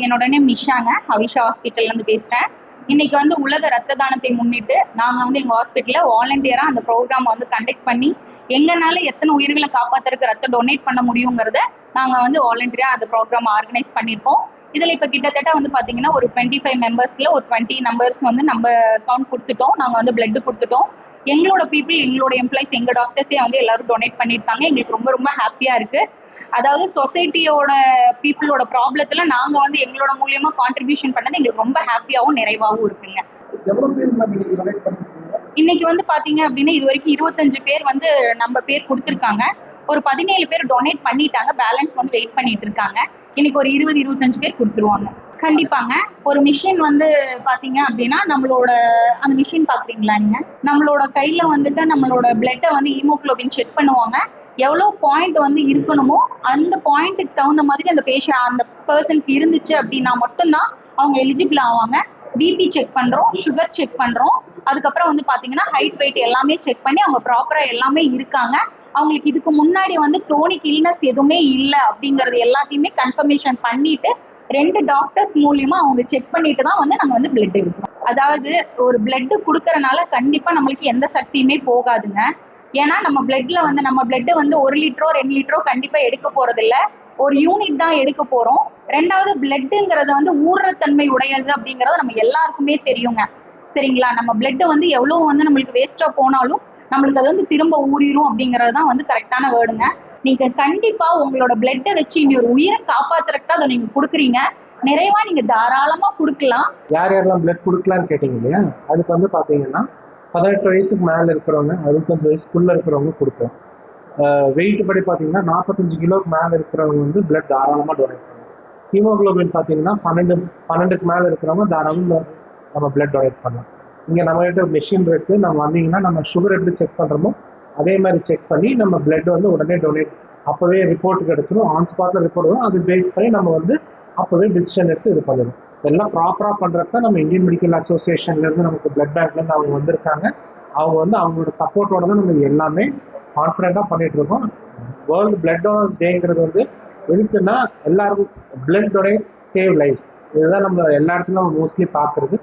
என்னோட நேம் நிஷாங்க. ஹவிஷா ஹாஸ்பிட்டல்லேருந்து பேசுகிறேன். இன்னைக்கு வந்து உலக ரத்த தானத்தை முன்னிட்டு நாங்கள் வந்து எங்கள் ஹாஸ்பிட்டலில் வாலண்டியராக அந்த ப்ரோக்ராம் வந்து கண்டக்ட் பண்ணி எங்களால் எத்தனை உயிர்களை காப்பாற்றுறதுக்கு ரத்தம் டொனேட் பண்ண முடியுங்கிறத நாங்கள் வந்து வாலண்டியராக அந்த ப்ரோக்ராம் ஆர்கனைஸ் பண்ணியிருக்கோம். இதில் இப்போ கிட்டத்தட்ட வந்து பார்த்தீங்கன்னா ஒரு 25 மெம்பர்ஸில் ஒரு 20 நம்பர்ஸ் வந்து நம்ம கவுண்ட் கொடுத்துட்டோம். நாங்கள் வந்து பிளட் கொடுத்துட்டோம். எங்களோட பீப்புள், எங்களோட எம்ப்ளாயிஸ், எங்கள் டாக்டர்ஸே வந்து எல்லாரும் டொனேட் பண்ணியிருக்காங்க. எங்களுக்கு ரொம்ப ரொம்ப ஹாப்பியாக இருக்குது. அதாவது சொசைட்டியோட பீப்புளோட ப்ராப்ளத்துல நாங்க வந்து எங்களோட மூலியமா கான்ட்ரிபியூஷன் பண்ணது எங்களுக்கு ரொம்ப ஹாப்பியாவும் நிறைவாகவும் இருக்குங்க. இன்னைக்கு வந்து பாத்தீங்க அப்படின்னா இது வரைக்கும் 25 பேர் வந்து நம்ம பேர் கொடுத்துருக்காங்க. ஒரு 17 பேர் டொனேட் பண்ணிட்டாங்க. பேலன்ஸ் வந்து வெயிட் பண்ணிட்டு இருக்காங்க. இன்னைக்கு ஒரு 20-25 பேர் கொடுத்துருவாங்க. கண்டிப்பாங்க. ஒரு மிஷின் வந்து பாத்தீங்க அப்படின்னா நம்மளோட அந்த மிஷின் பாக்குறீங்களா நீங்க? நம்மளோட கையில வந்துட்டு நம்மளோட பிளட்டை வந்து ஹீமோகுளோபின் செக் பண்ணுவாங்க. எவ்வளோ பாயிண்ட் வந்து இருக்கணுமோ அந்த பாயிண்ட்டுக்கு தகுந்த மாதிரி அந்த பர்சனுக்கு இருந்துச்சு அப்படின்னா மட்டும்தான் அவங்க எலிஜிபிள் ஆவாங்க. பிபி செக் பண்றோம், சுகர் செக் பண்றோம். அதுக்கப்புறம் வந்து பாத்தீங்கன்னா ஹைட் வெயிட் எல்லாமே செக் பண்ணி அவங்க ப்ராப்பரா எல்லாமே இருக்காங்க. அவங்களுக்கு இதுக்கு முன்னாடி வந்து குரோனிக் இல்னஸ் எதுவுமே இல்லை அப்படிங்கறது எல்லாத்தையுமே கன்ஃபர்மேஷன் பண்ணிட்டு 2 டாக்டர்ஸ் மூலியமா அவங்க செக் பண்ணிட்டு தான் வந்து நாங்க வந்து பிளட் எடுக்கிறோம். அதாவது ஒரு பிளட் கொடுக்கறனால கண்டிப்பா நம்மளுக்கு எந்த சக்தியுமே போகாதுங்க. ஏன்னா நம்ம பிளட் வந்து 1 லிட்டரோ 2 லிட்டரோ கண்டிப்பா எடுக்க போறது இல்ல. ஒரு யூனிட் தான் எடுக்க போறோம். 2வது பிளட்ங்கிறது வந்து ஊறுறத்தன்மை உடையது அப்படிங்கறது நம்ம எல்லாருக்குமே தெரியுங்க. சரிங்களா? நம்ம பிளட் வந்து எவ்வளவு வந்து நம்மளுக்கு வேஸ்டா போனாலும் நம்மளுக்கு அது வந்து திரும்ப ஊறிடும் அப்படிங்கறது தான் வந்து கரெக்டான வேர்டுங்க. நீங்க கண்டிப்பா உங்களோட பிளட்டை வச்சு இனி ஒரு உயிரை காப்பாத்துறதுக்கு அதை நீங்க கொடுக்குறீங்க. நிறைவா நீங்க தாராளமா கொடுக்கலாம். யார் யாரெல்லாம் பிளட் கொடுக்கலான்னு கேட்டீங்க இல்லையா? அதுக்கு வந்து பாத்தீங்கன்னா 18 வயசுக்கு மேல இருக்கிறவங்க, 65 வயசுக்குள்ள இருக்கிறவங்க கொடுப்போம். வெயிட் படி பார்த்தீங்கன்னா 45 கிலோக்கு மேலே இருக்கிறவங்க வந்து பிளட் தாராளமாக டொனேட் பண்ணுவோம். ஹீமோகுளோபின் பார்த்தீங்கன்னா 12க்கு மேலே இருக்கிறவங்க தாராளமாக நம்ம பிளட் டொனேட் பண்ணலாம். இங்கே நம்மகிட்ட மிஷின் இருக்குது. நம்ம வந்தீங்கன்னா நம்ம சுகர் எப்படி செக் பண்ணுறோமோ அதே மாதிரி செக் பண்ணி நம்ம பிளட் வந்து உடனே டொனேட் அப்போவே ரிப்போர்ட் கிடைச்சிடும். ஆன் ஸ்பாட்டில் ரிப்போர்ட் வரும். அது பேஸ் பண்ணி நம்ம வந்து அப்போவே டிசிஷன் எடுத்து இது பண்ணிடும். எல்லாம் ப்ராப்பராக பண்ணுறப்ப நம்ம இந்தியன் மெடிக்கல் அசோசியேஷன்லேருந்து நமக்கு பிளட் பேங்க்லேருந்து அவங்க வந்திருக்காங்க. அவங்க வந்து அவங்களோட சப்போர்ட்டோட தான் நம்ம எல்லாமே கான்ஃபிடென்ட்டாக பண்ணிட்டு இருக்கோம். வேர்ல்டு பிளட் டோனர்ஸ் டேங்கிறது வந்து எதுக்குன்னா எல்லாருக்கும் பிளட் டொனேட் சேவ் லைஃப்ஸ். இதுதான் நம்ம எல்லா இடத்துலையும் மோஸ்ட்லி பார்க்குறது.